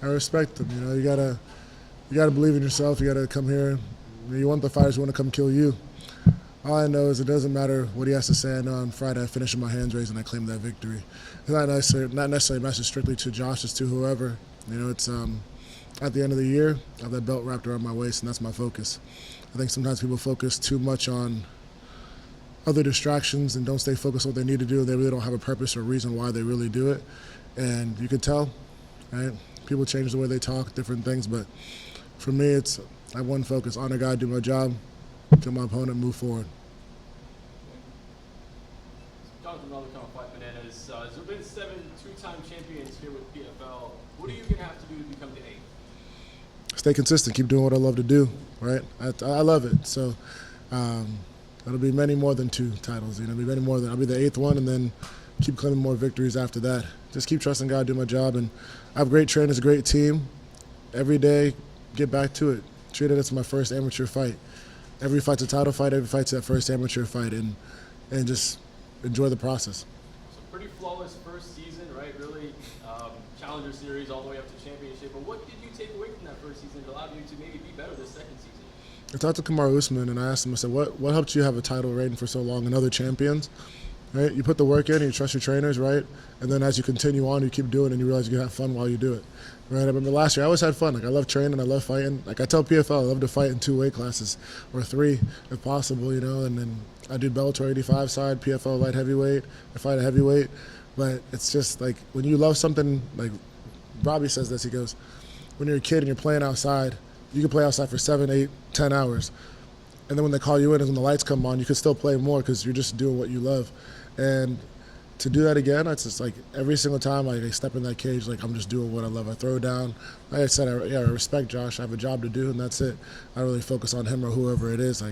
I respect them. You gotta believe in yourself. You gotta come here. You want the fighters who want to come kill you. All I know is it doesn't matter what he has to say. I know on Friday I finish with my hands raised and I claim that victory. It's not necessarily a message strictly to Josh, it's to whoever. It's at the end of the year, I have that belt wrapped around my waist, and that's my focus. I think sometimes people focus too much on other distractions and don't stay focused on what they need to do. They really don't have a purpose or reason why they really do it. And you can tell, right? People change the way they talk, different things, but for me, I have one focus: honor God, do my job, kill my opponent, move forward. Jonathan, another kind of fight bananas. There's been 7 two-time champions here with PFL. What are you going to have to do to become the 8th? Stay consistent, keep doing what I love to do, right? I love it. So it'll be many more than 2 titles. It'll be many more than I'll be the 8th one, and then keep claiming more victories after that. Just keep trusting God, do my job, and I have great trainers, a great team. Every day, get back to it. Treat it as my first amateur fight. Every fight's a title fight. Every fight's that first amateur fight, and just enjoy the process. So pretty flawless first season, right? Really Challenger Series all the way up to championship. But what did you take away from that first season that allowed you to maybe be better this second season? I talked to Kamaru Usman, and I asked him, I said, what helped you have a title reign for so long and other champions? Right? You put the work in, and you trust your trainers, right? And then as you continue on, you keep doing it, and you realize you can have fun while you do it. Right? I remember last year, I always had fun. I love training, I love fighting. I tell PFL, I love to fight in 2 weight classes, or 3 if possible, and then I do Bellator 85 side, PFL light heavyweight, I fight a heavyweight. But it's just like when you love something, like Robbie says this, he goes, when you're a kid and you're playing outside, you can play outside for 7, 8, 10 hours. And then when they call you in and when the lights come on, you can still play more because you're just doing what you love. And to do that again, it's just like every single time I step in that cage, like I'm just doing what I love. I throw down. Like I said, I respect Josh. I have a job to do, and that's it. I don't really focus on him or whoever it is.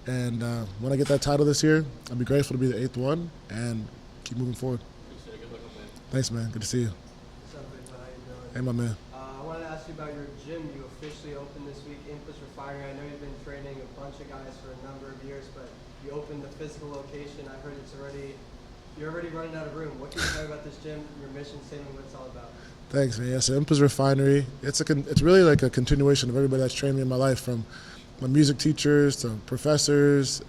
And when I get that title this year, I'll be grateful to be the 8th one and keep moving forward. Appreciate it. Good luck, man. Thanks, man. Good to see you. What's up, Impa? How you doing? Hey, my man. I wanted to ask you about your gym. You officially opened this week, Impa's Refinery. I know you've been training a bunch of guys for a number of years, but you opened the physical location. I heard you're already running out of room. What can you tell me about this gym, your mission statement, what it's all about? Thanks, man. Yeah, so Impa's Refinery, it's really like a continuation of everybody that's trained me in my life, from my music teachers to professors,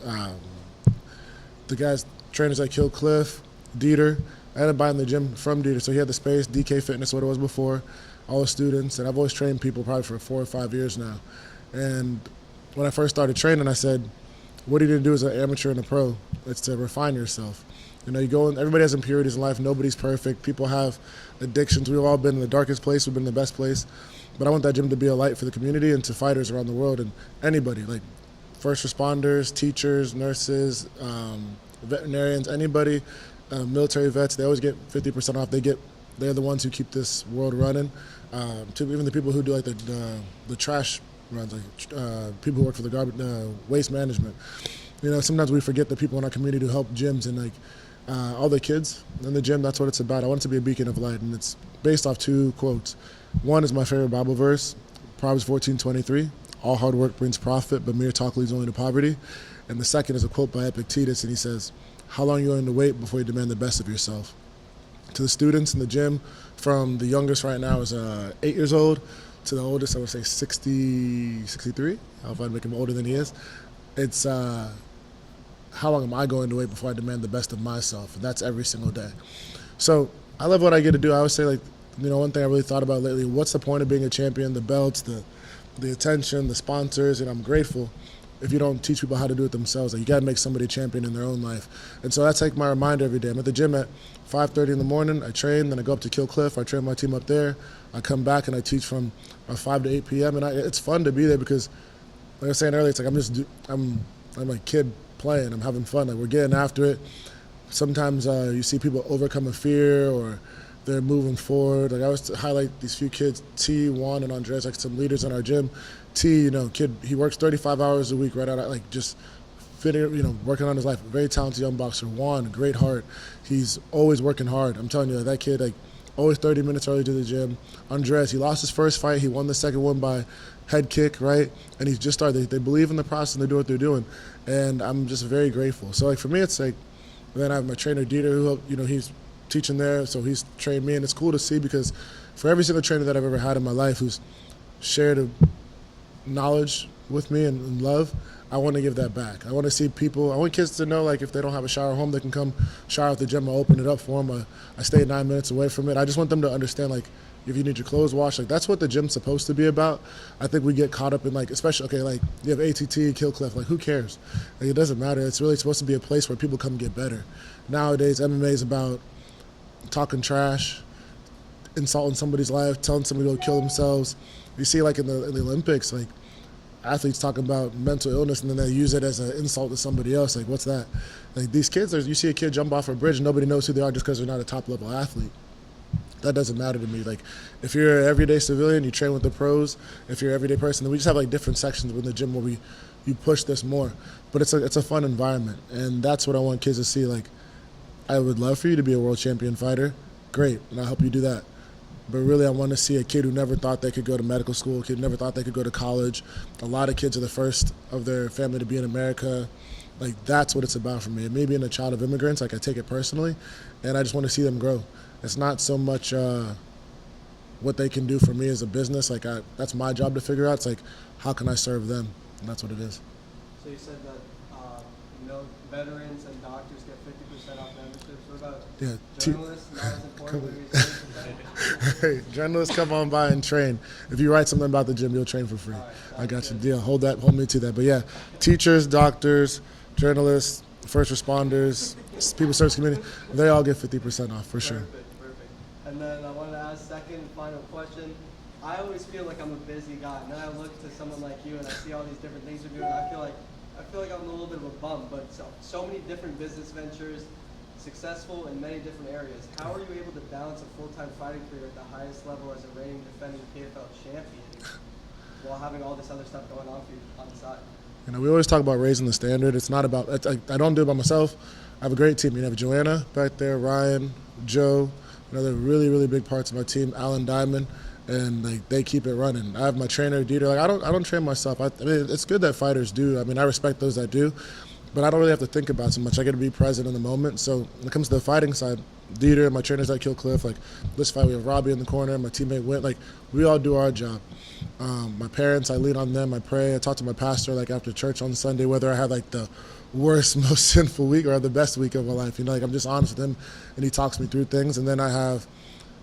the guys, trainers like Kill Cliff, Dieter. I ended up buying the gym from Dieter, so he had the space, DK Fitness, what it was before, all the students, and I've always trained people probably for 4 or 5 years now. And when I first started training, I said, what are you going to do as an amateur and a pro? It's to refine yourself. You go in, everybody has impurities in life. Nobody's perfect. People have addictions. We've all been in the darkest place. We've been in the best place. But I want that gym to be a light for the community and to fighters around the world and anybody, like first responders, teachers, nurses, veterinarians, anybody, military vets. They always get 50% off. They're the ones who keep this world running. Even the people who do like the trash runs, like people who work for the waste management. Sometimes we forget the people in our community who help gyms and all the kids in the gym. That's what it's about. I want it to be a beacon of light, and it's based off 2 quotes. One is my favorite Bible verse, Proverbs 14:23. All hard work brings profit, but mere talk leads only to poverty. And the second is a quote by Epictetus, and he says, how long are you willing to wait before you demand the best of yourself? To the students in the gym, from the youngest right now is 8 years old to the oldest, I would say 63. I'll find make him older than he is. It's how long am I going to wait before I demand the best of myself? And that's every single day. So I love what I get to do. I always say, one thing I really thought about lately, what's the point of being a champion? The belts, the attention, the sponsors, and I'm grateful if you don't teach people how to do it themselves. You got to make somebody a champion in their own life. And so that's my reminder every day. I'm at the gym at 5:30 in the morning. I train, then I go up to Kill Cliff. I train my team up there. I come back and I teach from 5 to 8 p.m. And it's fun to be there because, like I was saying earlier, it's like I'm a kid playing. I'm having fun. We're getting after it. Sometimes you see people overcome a fear or they're moving forward. I always highlight these few kids, T, Juan, and Andres, some leaders in our gym. T, kid, he works 35 hours a week right out, just fitting, working on his life. Very talented young boxer. Juan, great heart. He's always working hard. I'm telling you, that kid, always 30 minutes early to the gym. Andres, he lost his first fight. He won the second one by head kick, right? And he's just started. They believe in the process and they do what they're doing. And I'm just very grateful. So, for me, it's then I have my trainer, Dieter, who, he's teaching there. So he's trained me. And it's cool to see because for every single trainer that I've ever had in my life who's shared a knowledge with me and love, I want to give that back. I want to see people, I want kids to know, like, if they don't have a shower at home, they can come shower at the gym. I'll open it up for them. I stay 9 minutes away from it. I just want them to understand, like, if you need your clothes washed, like, that's what the gym's supposed to be about. I think we get caught up in, like, especially, okay, like, you have ATT, Kill Cliff, like, who cares? Like, it doesn't matter. It's really supposed to be a place where people come get better. Nowadays, MMA is about talking trash, insulting somebody's life, telling somebody to go kill themselves. You see, like, in the Olympics, like, athletes talking about mental illness and then they use it as an insult to somebody else. Like, what's that? Like, these kids, you see a kid jump off a bridge and nobody knows who they are just because they're not a top-level athlete. That doesn't matter to me. Like, if you're an everyday civilian, you train with the pros. If you're an everyday person, then we just have, like, different sections within the gym where you push this more. But it's a fun environment, and that's what I want kids to see. Like, I would love for you to be a world champion fighter. Great, and I'll help you do that. But really, I want to see a kid who never thought they could go to medical school, a kid who never thought they could go to college. A lot of kids are the first of their family to be in America. Like, that's what it's about for me. And me being a child of immigrants, like, I take it personally, and I just want to see them grow. It's not so much what they can do for me as a business. Like, that's my job to figure out. It's like, how can I serve them? And that's what it is. So you said that veterans and doctors get 50% off memberships. What about journalists? Not as important. Hey, journalists, come on by and train. If you write something about the gym, you'll train for free. Right, I got you. Deal. Hold me to that. But yeah, teachers, doctors, journalists, first responders, people service community, they all get 50% off for sure. Perfect. And then I wanted to ask second and final question. I always feel like I'm a busy guy, and then I look to someone like you and I see all these different things you're doing. I feel like I'm a little bit of a bum, but so many different business ventures, successful in many different areas. How are you able to balance a full-time fighting career at the highest level as a reigning defending PFL champion while having all this other stuff going on for you on the side? You know, we always talk about raising the standard. It's not about, I don't do it by myself. I have a great team. You have Joanna back there, Ryan, Joe, another really, really big parts of my team, Alan Diamond, and like they keep it running. I have my trainer, Dieter. Like, I don't train myself. I mean, it's good that fighters do. I mean, I respect those that do, but I don't really have to think about so much. I get to be present in the moment. So when it comes to the fighting side, Dieter, my trainers at Kill Cliff, like this fight we have Robbie in the corner, my teammate Wint, like we all do our job. My parents, I lean on them, I pray, I talk to my pastor like after church on Sunday, whether I had like the worst, most sinful week or the best week of my life. You know, like I'm just honest with him and he talks me through things. And then I have,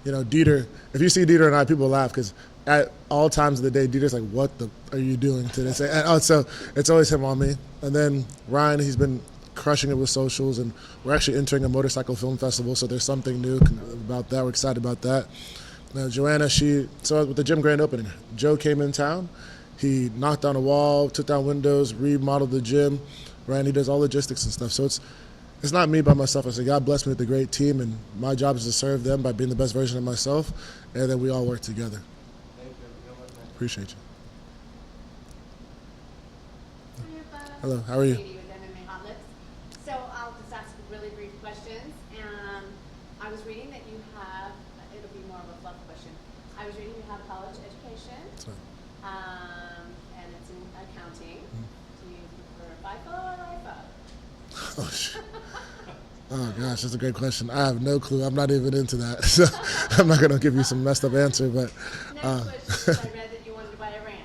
you know, Dieter. If you see Dieter and I, people laugh because at all times of the day, Dieter's like, what the are you doing today? So it's always him on me. And then Ryan, he's been crushing it with socials, and we're actually entering a motorcycle film festival, so there's something new about that. We're excited about that. Joanna, so with the gym grand opening, Joe came in town. He knocked down a wall, took down windows, remodeled the gym. Ryan, he does all logistics and stuff. So it's not me by myself. I say God bless me with a great team, and my job is to serve them by being the best version of myself, and then we all work together. Thank you. Appreciate you. Hello, how are you? Katie with MMA Hot Lips. So I'll just ask really brief questions. I was reading that you have, it'll be more of a fluff question. I was reading you have college education. That's right. And it's in accounting. Do you prefer FIFO or LIFO? Oh, shit. Oh, gosh, that's a great question. I have no clue. I'm not even into that. So I'm not going to give you some messed up answer. But Next question, I read that you wanted to buy a ranch.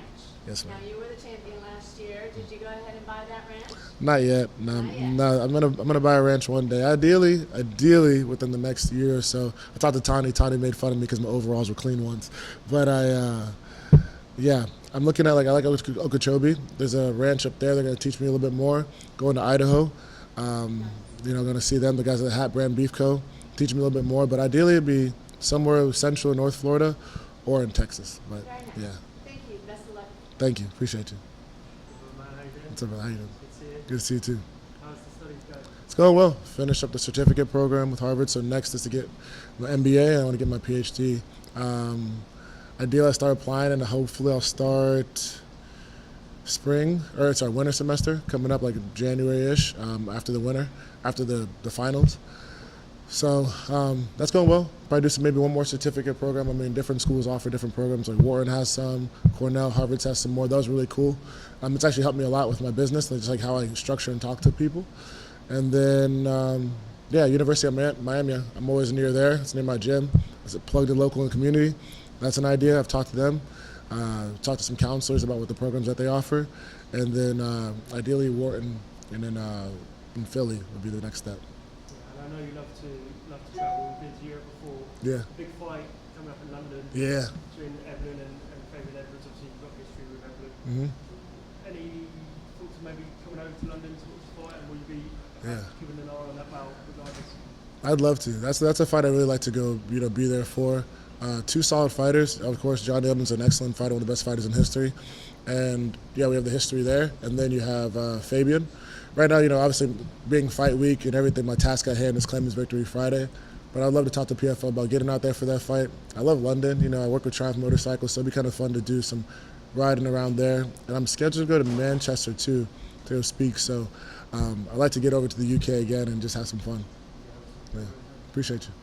Yes, ma'am. Now, you were the champion last year. Did you go ahead and buy that ranch? Not yet. No, Not yet. no. I'm gonna buy a ranch one day. Ideally within the next year or so. I talked to Tani. Tani made fun of me because my overalls were clean ones. But yeah, I'm looking at I like Okeechobee. There's a ranch up there. They're gonna teach me a little bit more. Going to Idaho. Gonna see them. The guys at the Hat Brand Beef Co. Teach me a little bit more. But ideally it'd be somewhere central or North Florida, or in Texas. But Very nice. yeah. Thank you. Best of luck. Thank you. Appreciate you. How you doing? What's up, man? How you doing? Good to see you. Good to see you too. How's the studies going? It's going well. Finished up the certificate program with Harvard, so next is to get my MBA, and I want to get my PhD. Ideally, I start applying, and hopefully I'll start winter semester coming up, like January-ish, after the winter, after the finals. So that's going well. Probably do maybe one more certificate program. I mean, different schools offer different programs. Like Wharton has some, Cornell, Harvard has some more. That was really cool. It's actually helped me a lot with my business, just like how I structure and talk to people. And then, University of Miami. I'm always near there. It's near my gym. plugged in local and community. That's an idea. I've talked to them, talked to some counselors about what the programs that they offer, and then ideally Wharton, and then in Philly would be the next step. Yeah, and I know you love to travel. We've been to Europe before. Yeah. Big fight coming up in London. Yeah. Between Evelyn and Fabian Edwards. Obviously, you've got history with Evelyn. Mm-hmm. Any thoughts of maybe coming over to London to watch the fight, and will you be keeping an eye on that bout regardless? I'd love to. That's a fight I really like to go, be there for. Two solid fighters. Of course, John Dillman's an excellent fighter, one of the best fighters in history. And, yeah, we have the history there. And then you have Fabian. Right now, obviously being fight week and everything, my task at hand is claiming this victory Friday. But I'd love to talk to PFL about getting out there for that fight. I love London. I work with Triumph Motorcycles, so it'd be kind of fun to do some riding around there. And I'm scheduled to go to Manchester, too, to go speak. So I'd like to get over to the UK again and just have some fun. Yeah. Appreciate you.